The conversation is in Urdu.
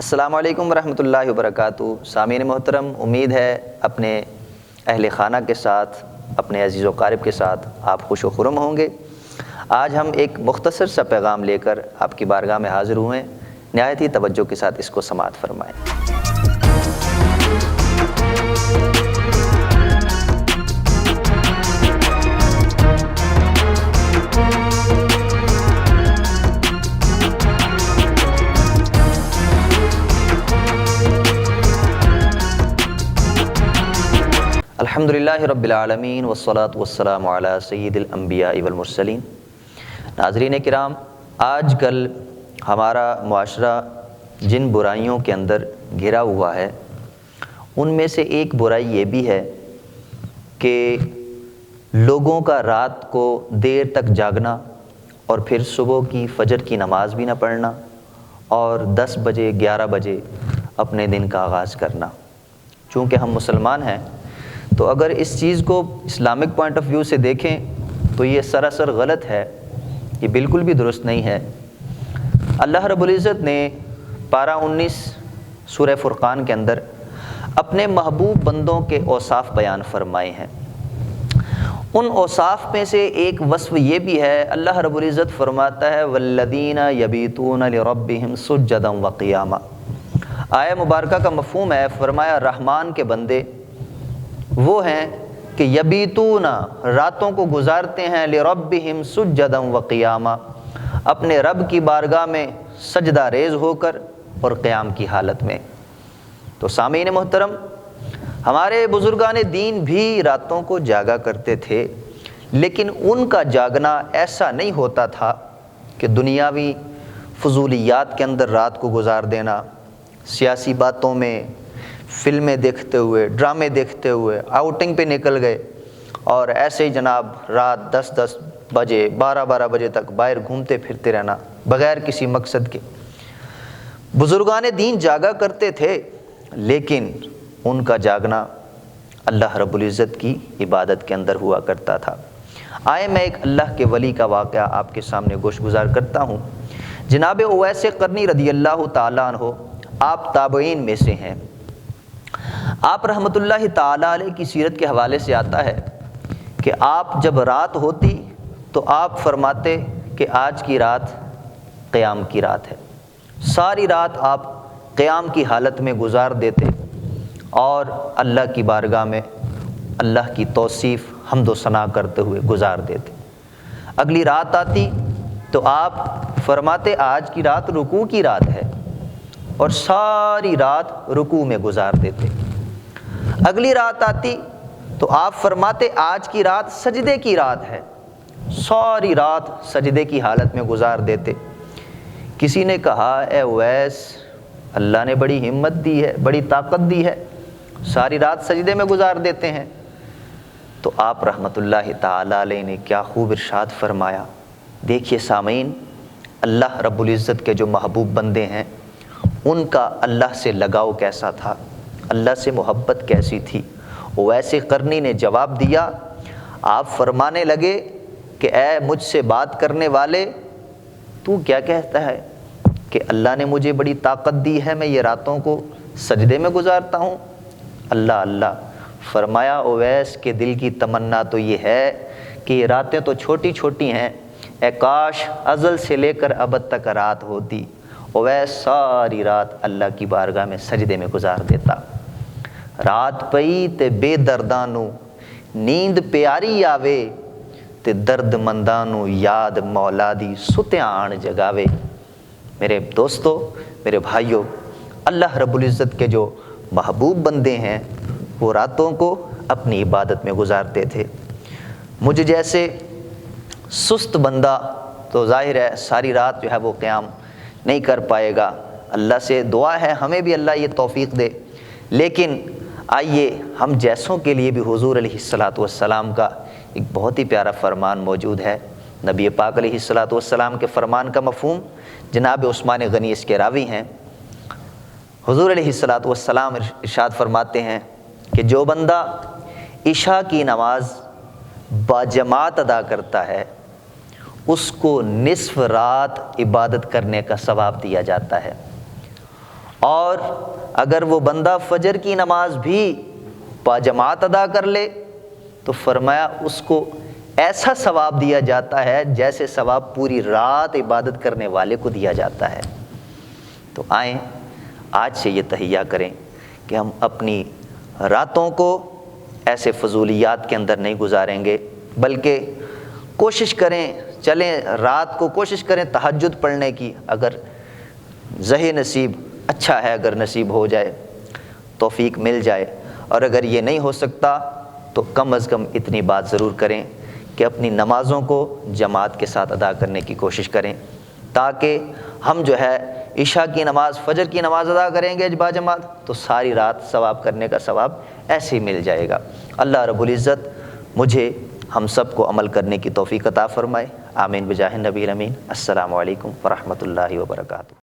السلام علیکم ورحمۃ اللہ وبرکاتہ۔ سامعین محترم، امید ہے اپنے اہل خانہ کے ساتھ، اپنے عزیز و قارب کے ساتھ آپ خوش و خرم ہوں گے۔ آج ہم ایک مختصر سا پیغام لے کر آپ کی بارگاہ میں حاضر ہوئے ہیں، نہایت ہی توجہ کے ساتھ اس کو سماعت فرمائیں۔ الحمدللہ رب العالمین والصلاة والسلام علی سید الانبیاء والمرسلین۔ ناظرین کرام، آج کل ہمارا معاشرہ جن برائیوں کے اندر گھرا ہوا ہے، ان میں سے ایک برائی یہ بھی ہے کہ لوگوں کا رات کو دیر تک جاگنا اور پھر صبح کی فجر کی نماز بھی نہ پڑھنا اور 10 بجے 11 بجے اپنے دن کا آغاز کرنا۔ چونکہ ہم مسلمان ہیں تو اگر اس چیز کو اسلامک پوائنٹ آف ویو سے دیکھیں تو یہ سراسر غلط ہے، یہ بالکل بھی درست نہیں ہے۔ اللہ رب العزت نے پارہ 19 سورہ فرقان کے اندر اپنے محبوب بندوں کے اوصاف بیان فرمائے ہیں۔ ان اوصاف میں سے ایک وصف یہ بھی ہے، اللہ رب العزت فرماتا ہے والذین یبیتون لربہم سجدا وقیاما۔ آیہ مبارکہ کا مفہوم ہے، فرمایا رحمان کے بندے وہ ہیں کہ یبیتون، راتوں کو گزارتے ہیں، لربہم سجدا وقیاما، اپنے رب کی بارگاہ میں سجدہ ریز ہو کر اور قیام کی حالت میں۔ تو سامعین محترم، ہمارے بزرگان دین بھی راتوں کو جاگا کرتے تھے، لیکن ان کا جاگنا ایسا نہیں ہوتا تھا کہ دنیاوی فضولیات کے اندر رات کو گزار دینا، سیاسی باتوں میں، فلمیں دیکھتے ہوئے، ڈرامے دیکھتے ہوئے آؤٹنگ پہ نکل گئے اور ایسے ہی جناب رات 10 بجے 12 بجے تک باہر گھومتے پھرتے رہنا بغیر کسی مقصد کے۔ بزرگان دین جاگا کرتے تھے، لیکن ان کا جاگنا اللہ رب العزت کی عبادت کے اندر ہوا کرتا تھا۔ آئے میں ایک اللہ کے ولی کا واقعہ آپ کے سامنے گوش گزار کرتا ہوں۔ جناب اویس قرنی رضی اللہ تعالیٰ عنہ، آپ تابعین میں سے ہیں۔ آپ رحمۃ اللہ تعالیٰ علیہ کی سیرت کے حوالے سے آتا ہے کہ آپ جب رات ہوتی تو آپ فرماتے کہ آج کی رات قیام کی رات ہے۔ ساری رات آپ قیام کی حالت میں گزار دیتے اور اللہ کی بارگاہ میں اللہ کی توصیف حمد و ثنا کرتے ہوئے گزار دیتے۔ اگلی رات آتی تو آپ فرماتے آج کی رات رکوع کی رات ہے اور ساری رات رکوع میں گزار دیتے۔ اگلی رات آتی تو آپ فرماتے آج کی رات سجدے کی رات ہے، ساری رات سجدے کی حالت میں گزار دیتے۔ کسی نے کہا اے اویس، اللہ نے بڑی ہمت دی ہے، بڑی طاقت دی ہے، ساری رات سجدے میں گزار دیتے ہیں۔ تو آپ رحمۃ اللہ تعالی علیہ نے کیا خوب ارشاد فرمایا۔ دیکھیے سامعین، اللہ رب العزت کے جو محبوب بندے ہیں ان کا اللہ سے لگاؤ کیسا تھا، اللہ سے محبت کیسی تھی۔ اویس قرنی نے جواب دیا، آپ فرمانے لگے کہ اے مجھ سے بات کرنے والے، تو کیا کہتا ہے کہ اللہ نے مجھے بڑی طاقت دی ہے، میں یہ راتوں کو سجدے میں گزارتا ہوں۔ اللہ فرمایا اویس کے دل کی تمنا تو یہ ہے کہ یہ راتیں تو چھوٹی چھوٹی ہیں، اے کاش ازل سے لے کر ابد تک رات ہوتی۔ اویس ساری رات اللہ کی بارگاہ میں سجدے میں گزار دیتا۔ رات پئی تے بے دردانو نیند پیاری آوے، تے درد مندانو یاد مولا دی ستیاں آن جگاوے۔ میرے دوستو، میرے بھائیو، اللہ رب العزت کے جو محبوب بندے ہیں وہ راتوں کو اپنی عبادت میں گزارتے تھے۔ مجھ جیسے سست بندہ تو ظاہر ہے ساری رات جو ہے وہ قیام نہیں کر پائے گا۔ اللہ سے دعا ہے ہمیں بھی اللہ یہ توفیق دے، لیکن آئیے ہم جیسوں کے لیے بھی حضور علیہ الصلاۃ والسلام کا ایک بہت ہی پیارا فرمان موجود ہے۔ نبی پاک علیہ الصلاۃ والسلام کے فرمان کا مفہوم جناب عثمان غنی اس کے راوی ہیں۔ حضور علیہ الصلاۃ والسلام ارشاد فرماتے ہیں کہ جو بندہ عشاء کی نماز باجماعت ادا کرتا ہے اس کو نصف رات عبادت کرنے کا ثواب دیا جاتا ہے، اور اگر وہ بندہ فجر کی نماز بھی باجماعت ادا کر لے تو فرمایا اس کو ایسا ثواب دیا جاتا ہے جیسے ثواب پوری رات عبادت کرنے والے کو دیا جاتا ہے۔ تو آئیں آج سے یہ تہیہ کریں کہ ہم اپنی راتوں کو ایسے فضولیات کے اندر نہیں گزاریں گے، بلکہ کوشش کریں، چلیں رات کو کوشش کریں تہجد پڑھنے کی، اگر ذہن نصیب اچھا ہے، اگر نصیب ہو جائے، توفیق مل جائے، اور اگر یہ نہیں ہو سکتا تو کم از کم اتنی بات ضرور کریں کہ اپنی نمازوں کو جماعت کے ساتھ ادا کرنے کی کوشش کریں، تاکہ ہم جو ہے عشاء کی نماز، فجر کی نماز ادا کریں گے باجماعت تو ساری رات ثواب کرنے کا ثواب ایسے ہی مل جائے گا۔ اللہ رب العزت مجھے ہم سب کو عمل کرنے کی توفیق عطا فرمائے، آمین بجاہ النبی الامین۔ السلام علیکم ورحمۃ اللہ وبرکاتہ۔